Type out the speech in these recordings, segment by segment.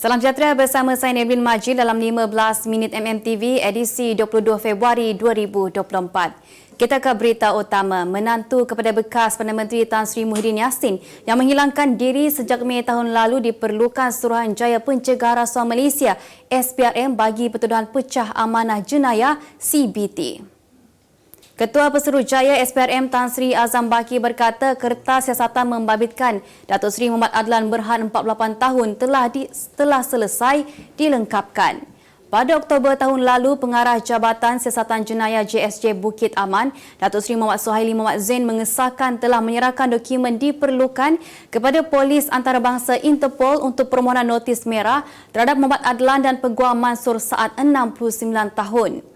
Salam sejahtera bersama saya Nevin Majid dalam 15 minit MMTV edisi 22 Februari 2024. Kita ke berita utama. Menantu kepada bekas Perdana Menteri Tan Sri Muhyiddin Yassin yang menghilangkan diri sejak Mei tahun lalu diperlukan Suruhanjaya Pencegahan Rasuah Malaysia SPRM bagi pertuduhan pecah amanah jenayah CBT. Ketua Pesuruhjaya SPRM Tan Sri Azam Baki berkata kertas siasatan membabitkan Datuk Seri Muhammad Adlan berhad 48 tahun telah selesai dilengkapkan. Pada Oktober tahun lalu, Pengarah Jabatan Siasatan Jenayah JSJ Bukit Aman, Datuk Seri Muhammad Suhaili Muhammad Zain mengesahkan telah menyerahkan dokumen diperlukan kepada Polis Antarabangsa Interpol untuk permohonan notis merah terhadap Muhammad Adlan dan Peguam Mansur Saad 69 tahun.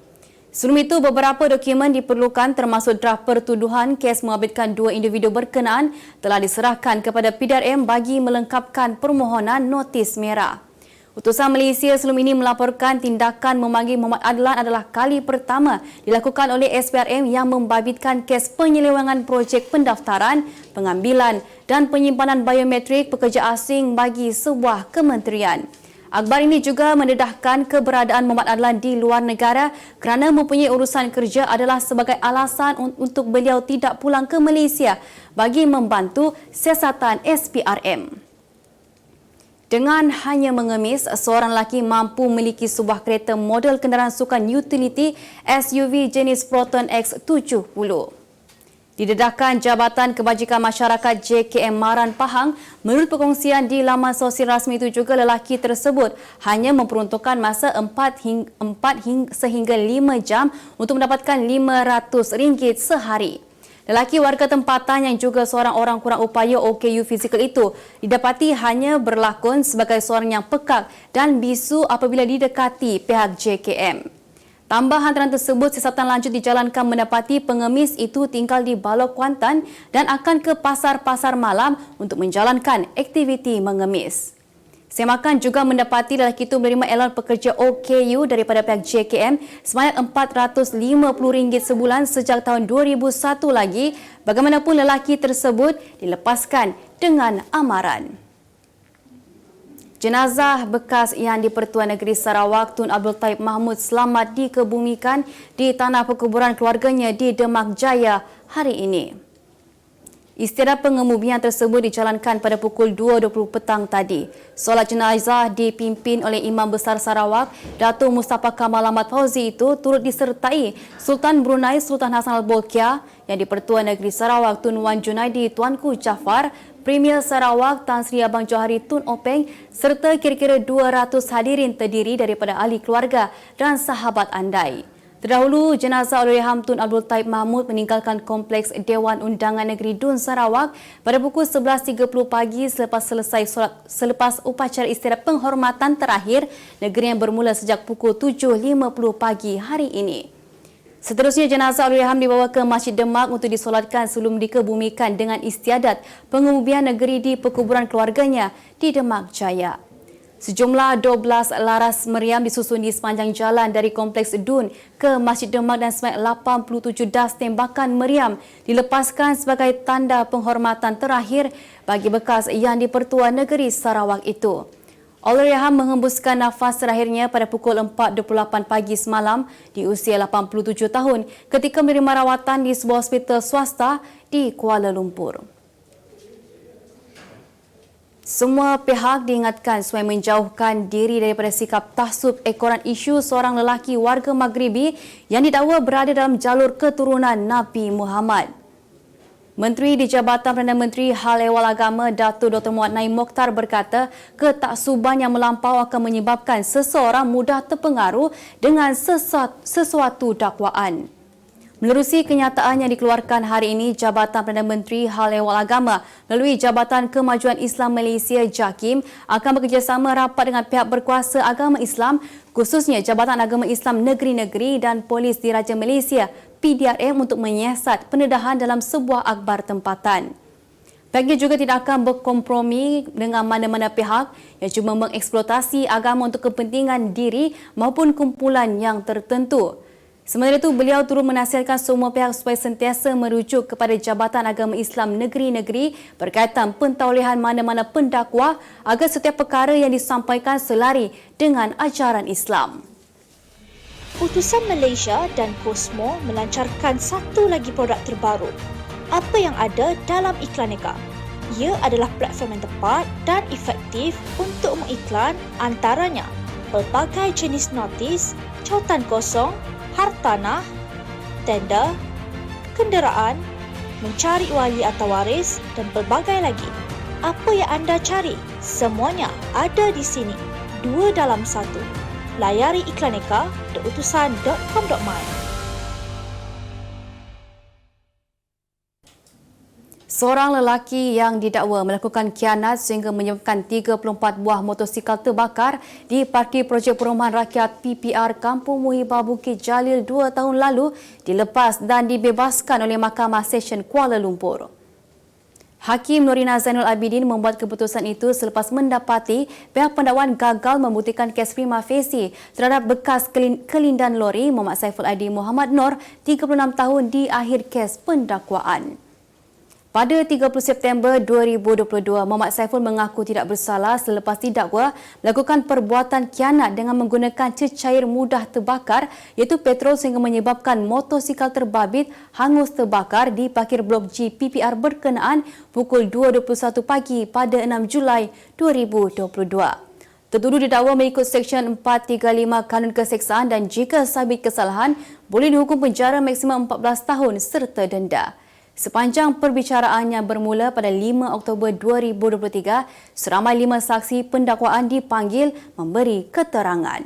Sebelum itu, beberapa dokumen diperlukan termasuk draft pertuduhan kes membabitkan dua individu berkenaan telah diserahkan kepada PDRM bagi melengkapkan permohonan notis merah. Utusan Malaysia sebelum ini melaporkan tindakan memanggil Muhammad Adlan adalah kali pertama dilakukan oleh SPRM yang membabitkan kes penyelewengan projek pendaftaran, pengambilan dan penyimpanan biometrik pekerja asing bagi sebuah kementerian. Akhbar ini juga mendedahkan keberadaan Muhammad Adlan di luar negara kerana mempunyai urusan kerja adalah sebagai alasan untuk beliau tidak pulang ke Malaysia bagi membantu siasatan SPRM. Dengan hanya mengemis, seorang lelaki mampu memiliki sebuah kereta model kenderaan sukan utility SUV jenis Proton X70. Didedahkan Jabatan Kebajikan Masyarakat JKM Maran Pahang, menurut perkongsian di laman sosial rasmi itu juga lelaki tersebut hanya memperuntukkan masa 4 sehingga 5 jam untuk mendapatkan RM500 sehari. Lelaki warga tempatan yang juga seorang orang kurang upaya OKU fizikal itu didapati hanya berlakon sebagai seorang yang pekak dan bisu apabila didekati pihak JKM. Tambah hantaran tersebut, siasatan lanjut dijalankan mendapati pengemis itu tinggal di Balok Kuantan dan akan ke pasar-pasar malam untuk menjalankan aktiviti mengemis. Semakan juga mendapati lelaki itu menerima elan pekerja OKU daripada pihak JKM sebanyak RM450 sebulan sejak tahun 2001 lagi. Bagaimanapun lelaki tersebut dilepaskan dengan amaran. Jenazah bekas Yang di-Pertuan Negeri Sarawak Tun Abdul Taib Mahmud selamat dikebumikan di tanah perkuburan keluarganya di Demak Jaya hari ini. Istiadat pengebumian tersebut dijalankan pada pukul 2.20 petang tadi. Solat jenazah dipimpin oleh Imam Besar Sarawak, Datuk Mustafa Kamal Ahmad Fauzi itu turut disertai Sultan Brunei Sultan Hassan Al-Bolkiah, Yang di-Pertuan Negeri Sarawak Tun Wan Junaidi Tuanku Jaafar, Premier Sarawak Tan Sri Abang Johari Tun Openg serta kira-kira 200 hadirin terdiri daripada ahli keluarga dan sahabat andai. Terdahulu, jenazah Allahyarham Tun Abdul Taib Mahmud meninggalkan Kompleks Dewan Undangan Negeri Dun Sarawak pada pukul 11.30 pagi selepas upacara istirahat penghormatan terakhir negeri yang bermula sejak pukul 7.50 pagi hari ini. Seterusnya, jenazah Allahyarham dibawa ke Masjid Demak untuk disolatkan sebelum dikebumikan dengan istiadat pengebumian negeri di perkuburan keluarganya di Demak Jaya. Sejumlah 12 laras meriam disusun di sepanjang jalan dari Kompleks Dun ke Masjid Demak dan sebanyak 87 das tembakan meriam dilepaskan sebagai tanda penghormatan terakhir bagi bekas Yang di-Pertuan Negeri Sarawak itu. Allahyarham menghembuskan nafas terakhirnya pada pukul 4.28 pagi semalam di usia 87 tahun ketika menerima rawatan di sebuah hospital swasta di Kuala Lumpur. Semua pihak diingatkan supaya menjauhkan diri daripada sikap taksub ekoran isu seorang lelaki warga Maghribi yang didakwa berada dalam jalur keturunan Nabi Muhammad. Menteri di Jabatan Perdana Menteri Hal Ehwal Agama Datuk Dr. Muhammad Naim Mokhtar berkata ketaksuban yang melampau akan menyebabkan seseorang mudah terpengaruh dengan sesuatu dakwaan. Menerusi kenyataan yang dikeluarkan hari ini, Jabatan Perdana Menteri Hal Ehwal Agama melalui Jabatan Kemajuan Islam Malaysia JAKIM akan bekerjasama rapat dengan pihak berkuasa agama Islam, khususnya Jabatan Agama Islam Negeri-Negeri dan Polis Diraja Malaysia PDRM untuk menyiasat pendedahan dalam sebuah akhbar tempatan. Pihaknya juga tidak akan berkompromi dengan mana-mana pihak yang cuma mengeksploitasi agama untuk kepentingan diri maupun kumpulan yang tertentu. Sementara itu, beliau turut menasihatkan semua pihak supaya sentiasa merujuk kepada Jabatan Agama Islam Negeri-Negeri berkaitan pentaulihan mana-mana pendakwa agar setiap perkara yang disampaikan selari dengan ajaran Islam. Utusan Malaysia dan Cosmo melancarkan satu lagi produk terbaru. Apa yang ada dalam Iklaneka? Ia adalah platform yang tepat dan efektif untuk mengiklan antaranya pelbagai jenis notis, cautan kosong, hartanah, tender, kenderaan, mencari wali atau waris dan pelbagai lagi. Apa yang anda cari? Semuanya ada di sini. 2 dalam 1. Layari iklaneka.utusan.com.my. Seorang lelaki yang didakwa melakukan khianat sehingga menyebabkan 34 buah motosikal terbakar di parti projek perumahan rakyat PPR Kampung Muhibah Bukit Jalil 2 tahun lalu dilepas dan dibebaskan oleh Mahkamah Session Kuala Lumpur. Hakim Norina Zainul Abidin membuat keputusan itu selepas mendapati pihak pendakwaan gagal membuktikan kes prima facie terhadap bekas kelindan lori Muhammad Saiful Adi Muhammad Nor, 36 tahun di akhir kes pendakwaan. Pada 30 September 2022, Muhammad Saiful mengaku tidak bersalah selepas didakwa melakukan perbuatan khianat dengan menggunakan cecair mudah terbakar iaitu petrol sehingga menyebabkan motosikal terbabit hangus terbakar di parkir blok G PPR berkenaan pukul 2.21 pagi pada 6 Julai 2022. Tertuduh didakwa mengikut Seksyen 435 Kanun Keseksaan dan jika sabit kesalahan boleh dihukum penjara maksimum 14 tahun serta denda. Sepanjang perbicaraannya bermula pada 5 Oktober 2023, seramai 5 saksi pendakwaan dipanggil memberi keterangan.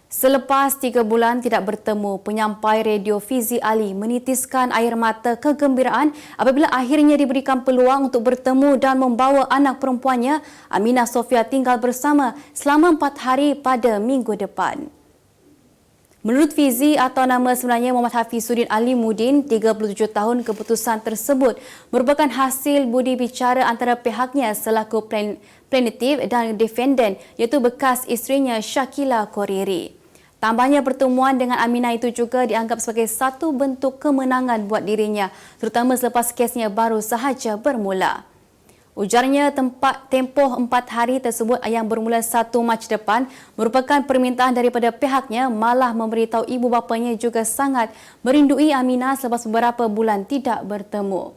Selepas 3 bulan tidak bertemu, penyampai radio Fizi Ali menitiskan air mata kegembiraan apabila akhirnya diberikan peluang untuk bertemu dan membawa anak perempuannya, Aminah Sofia, tinggal bersama selama 4 hari pada minggu depan. Menurut Fizi atau nama sebenarnya Muhammad Hafizuddin Ali Mudin, 37 tahun, keputusan tersebut merupakan hasil budi bicara antara pihaknya selaku plaintiff dan defendant iaitu bekas isterinya Shakila Koriri. Tambahnya pertemuan dengan Aminah itu juga dianggap sebagai satu bentuk kemenangan buat dirinya terutama selepas kesnya baru sahaja bermula. Ujarnya tempoh 4 hari tersebut yang bermula 1 Mac depan merupakan permintaan daripada pihaknya malah memberitahu ibu bapanya juga sangat merindui Aminah selepas beberapa bulan tidak bertemu.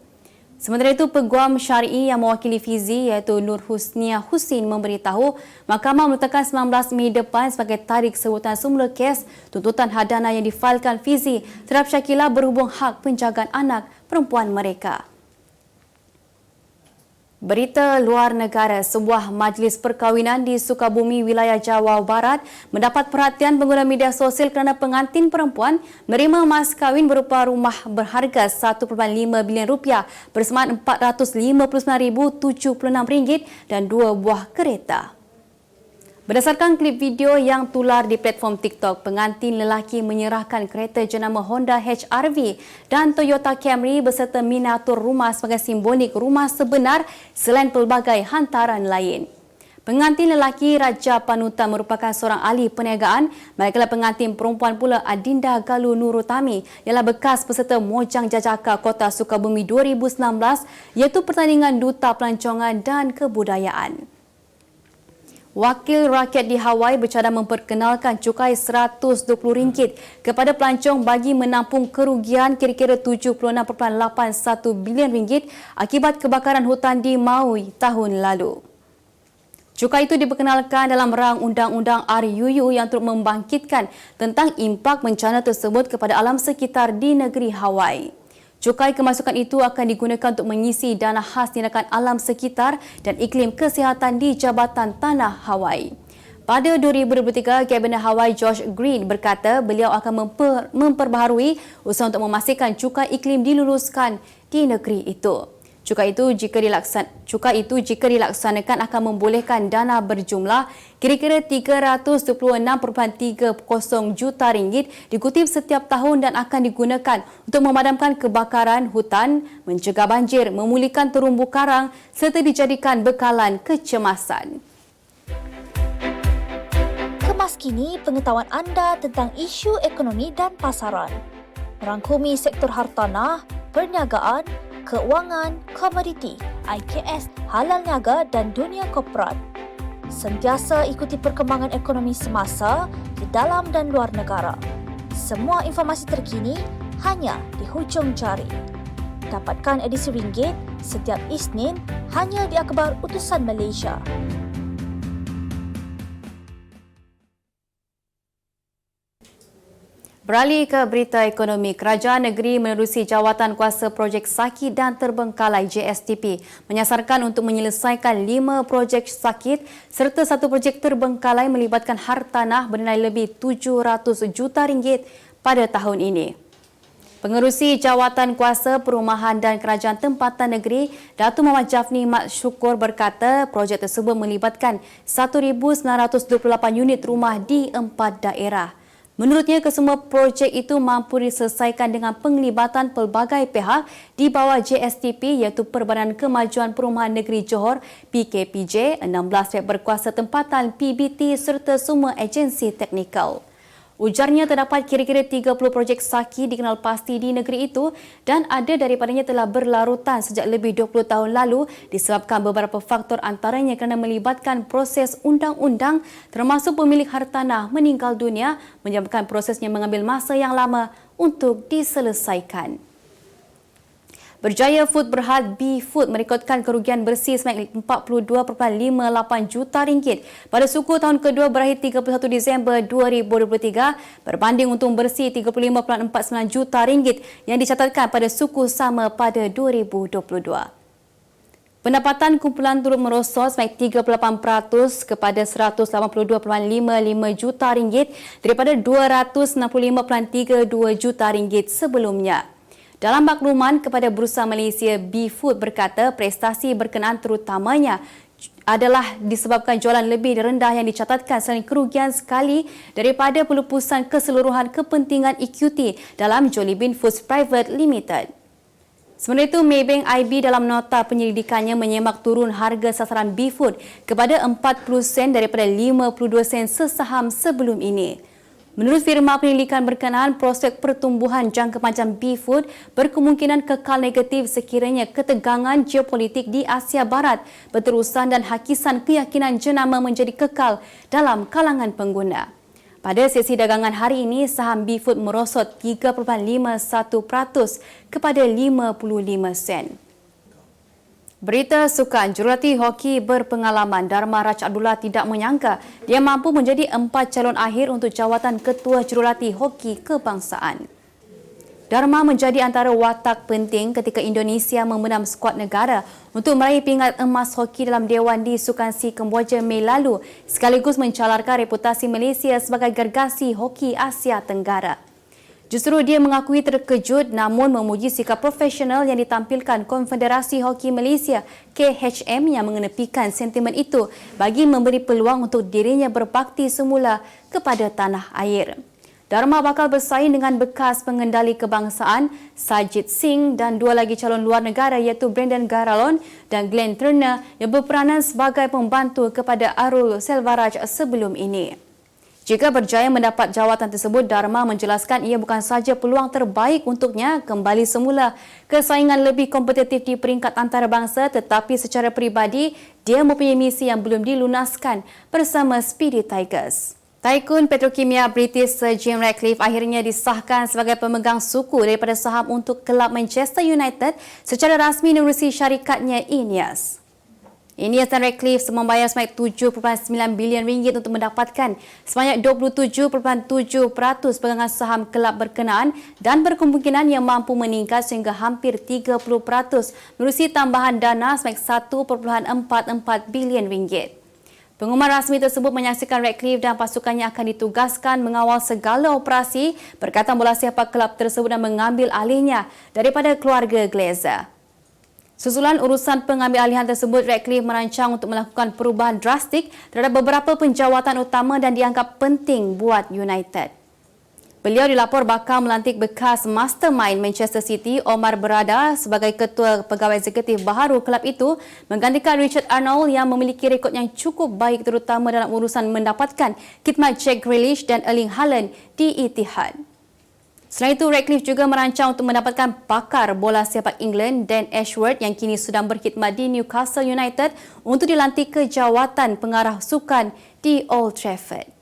Sementara itu, Peguam Syar'i yang mewakili Fizi iaitu Nur Husnia Husin memberitahu Mahkamah meletakkan 19 Mei depan sebagai tarikh sebutan semula kes tuntutan hadana yang difailkan Fizi terhadap Shakila berhubung hak penjagaan anak perempuan mereka. Berita luar negara, sebuah majlis perkahwinan di Sukabumi, wilayah Jawa Barat mendapat perhatian pengguna media sosial kerana pengantin perempuan menerima mas kahwin berupa rumah berharga RM1.5 bilion bersamaan RM459,076 dan 2 buah kereta. Berdasarkan klip video yang tular di platform TikTok, pengantin lelaki menyerahkan kereta jenama Honda HR-V dan Toyota Camry beserta miniatur rumah sebagai simbolik rumah sebenar selain pelbagai hantaran lain. Pengantin lelaki Raja Panutan merupakan seorang ahli perniagaan, manakala pengantin perempuan pula Adinda Galuh Nurutami ialah bekas peserta Mojang Jajaka Kota Sukabumi 2019 iaitu pertandingan Duta Pelancongan dan Kebudayaan. Wakil rakyat di Hawaii bercadang memperkenalkan cukai RM120 kepada pelancong bagi menampung kerugian kira-kira RM76.81 bilion akibat kebakaran hutan di Maui tahun lalu. Cukai itu diperkenalkan dalam rang Undang-Undang RUU yang turut membangkitkan tentang impak bencana tersebut kepada alam sekitar di negeri Hawaii. Cukai kemasukan itu akan digunakan untuk mengisi dana khas tindakan alam sekitar dan iklim kesihatan di Jabatan Tanah Hawaii. Pada 2023, Kabinet Hawaii Josh Green berkata beliau akan memperbaharui usaha untuk memastikan cukai iklim diluluskan di negeri itu. Cukai itu jika dilaksanakan akan membolehkan dana berjumlah kira-kira RM326.30 juta dikutip setiap tahun dan akan digunakan untuk memadamkan kebakaran hutan, mencegah banjir, memulihkan terumbu karang serta dijadikan bekalan kecemasan. Kelas kini pengetahuan anda tentang isu ekonomi dan pasaran. Merangkumi sektor hartanah, perniagaan, keuangan, komoditi, IKS, halal niaga dan dunia korporat. Sentiasa ikuti perkembangan ekonomi semasa di dalam dan luar negara. Semua informasi terkini hanya di hujung jari. Dapatkan edisi ringgit setiap Isnin hanya di Akhbar Utusan Malaysia. Beralih ke berita ekonomi, Kerajaan Negeri menerusi jawatan kuasa projek sakit dan terbengkalai JSTP menyasarkan untuk menyelesaikan 5 projek sakit serta 1 projek terbengkalai melibatkan hartanah bernilai lebih 700 juta ringgit pada tahun ini. Pengerusi Jawatan Kuasa Perumahan dan Kerajaan Tempatan Negeri, Datuk Muhammad Jafni Mat Syukur berkata projek tersebut melibatkan 1,928 unit rumah di 4 daerah. Menurutnya, kesemua projek itu mampu diselesaikan dengan penglibatan pelbagai pihak di bawah JSTP iaitu Perbadan Kemajuan Perumahan Negeri Johor PKPJ, 16 pihak berkuasa tempatan PBT serta semua agensi teknikal. Ujarnya terdapat kira-kira 30 projek saki dikenal pasti di negeri itu dan ada daripadanya telah berlarutan sejak lebih 20 tahun lalu disebabkan beberapa faktor antaranya kerana melibatkan proses undang-undang termasuk pemilik hartanah meninggal dunia menyebabkan prosesnya mengambil masa yang lama untuk diselesaikan. Berjaya Food Berhad B-Food merekodkan kerugian bersih sebanyak 42.58 juta ringgit pada suku tahun kedua berakhir 31 Disember 2023 berbanding untung bersih 35.49 juta ringgit yang dicatatkan pada suku sama pada 2022. Pendapatan kumpulan turut merosot sebanyak 38% kepada 182.55 juta ringgit daripada 265.32 juta ringgit sebelumnya. Dalam makluman kepada Bursa Malaysia, B-Food berkata prestasi berkenaan terutamanya adalah disebabkan jualan lebih rendah yang dicatatkan selain kerugian sekali daripada pelupusan keseluruhan kepentingan equity dalam Jollibee Foods Private Limited. Sementara itu, Maybank IB dalam nota penyelidikannya menyemak turun harga sasaran B-Food kepada 40 sen daripada 52 sen sesaham sebelum ini. Menurut firma penyelidikan berkenaan, prospek pertumbuhan jangka panjang B-Food berkemungkinan kekal negatif sekiranya ketegangan geopolitik di Asia Barat berterusan dan hakisan keyakinan jenama menjadi kekal dalam kalangan pengguna. Pada sesi dagangan hari ini, saham B-Food merosot 3.51% kepada 55 sen. Berita sukan, jurulatih hoki berpengalaman Dharma Raj Abdullah tidak menyangka dia mampu menjadi 4 calon akhir untuk jawatan Ketua Jurulatih Hoki Kebangsaan. Dharma menjadi antara watak penting ketika Indonesia memenam skuad negara untuk meraih pingat emas hoki dalam Dewan di Sukan Si Kemboja Mei lalu sekaligus mencalarkan reputasi Malaysia sebagai gergasi hoki Asia Tenggara. Justru dia mengakui terkejut namun memuji sikap profesional yang ditampilkan Konfederasi Hoki Malaysia KHM yang mengenepikan sentimen itu bagi memberi peluang untuk dirinya berbakti semula kepada tanah air. Dharma bakal bersaing dengan bekas pengendali kebangsaan Sajid Singh dan 2 lagi calon luar negara iaitu Brendan Garalon dan Glenn Turner yang berperanan sebagai pembantu kepada Arul Selvaraj sebelum ini. Jika berjaya mendapat jawatan tersebut, Dharma menjelaskan ia bukan sahaja peluang terbaik untuknya kembali semula ke saingan lebih kompetitif di peringkat antarabangsa tetapi secara peribadi dia mempunyai misi yang belum dilunaskan bersama Speedy Tigers. Tycoon petrokimia British Sir Jim Ratcliffe akhirnya disahkan sebagai pemegang suku daripada saham untuk kelab Manchester United secara rasmi menerusi syarikatnya Ineos. Ineos dan Ratcliffe membayar sebanyak 7.9 bilion ringgit untuk mendapatkan sebanyak 27.7% pegangan saham kelab berkenaan dan berkemungkinan yang mampu meningkat sehingga hampir 30% menerusi tambahan dana sebanyak 1.44 bilion ringgit. Pengumuman rasmi tersebut menyaksikan Ratcliffe dan pasukannya akan ditugaskan mengawal segala operasi berkaitan bola sepak kelab tersebut dan mengambil alihnya daripada keluarga Glazer. Susulan urusan pengambilalihan tersebut, Ratcliffe merancang untuk melakukan perubahan drastik terhadap beberapa penjawatan utama dan dianggap penting buat United. Beliau dilapor bakal melantik bekas mastermind Manchester City Omar Berada sebagai ketua pegawai eksekutif baharu kelab itu menggantikan Richard Arnold yang memiliki rekod yang cukup baik terutama dalam urusan mendapatkan khidmat Jack Grealish dan Erling Haaland di Etihad. Selain itu, Ratcliffe juga merancang untuk mendapatkan pakar bola sepak England Dan Ashworth yang kini sedang berkhidmat di Newcastle United untuk dilantik ke jawatan pengarah sukan di Old Trafford.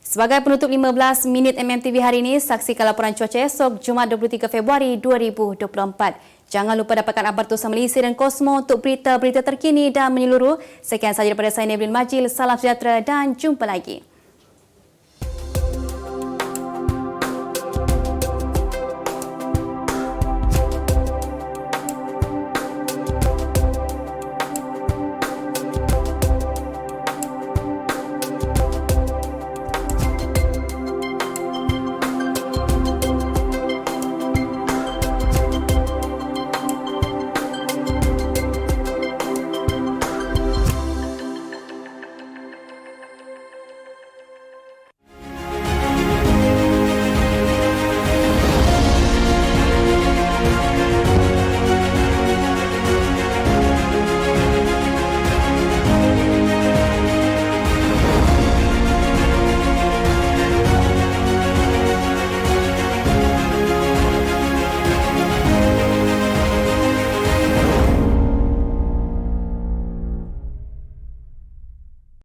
Sebagai penutup 15 minit MMTV hari ini, saksikan laporan cuaca esok Jumaat 23 Februari 2024. Jangan lupa dapatkan abar Tusan Malaysia dan Kosmo untuk berita-berita terkini dan menyeluruh. Sekian sahaja daripada saya, Neblin Majil. Salam sejahtera dan jumpa lagi.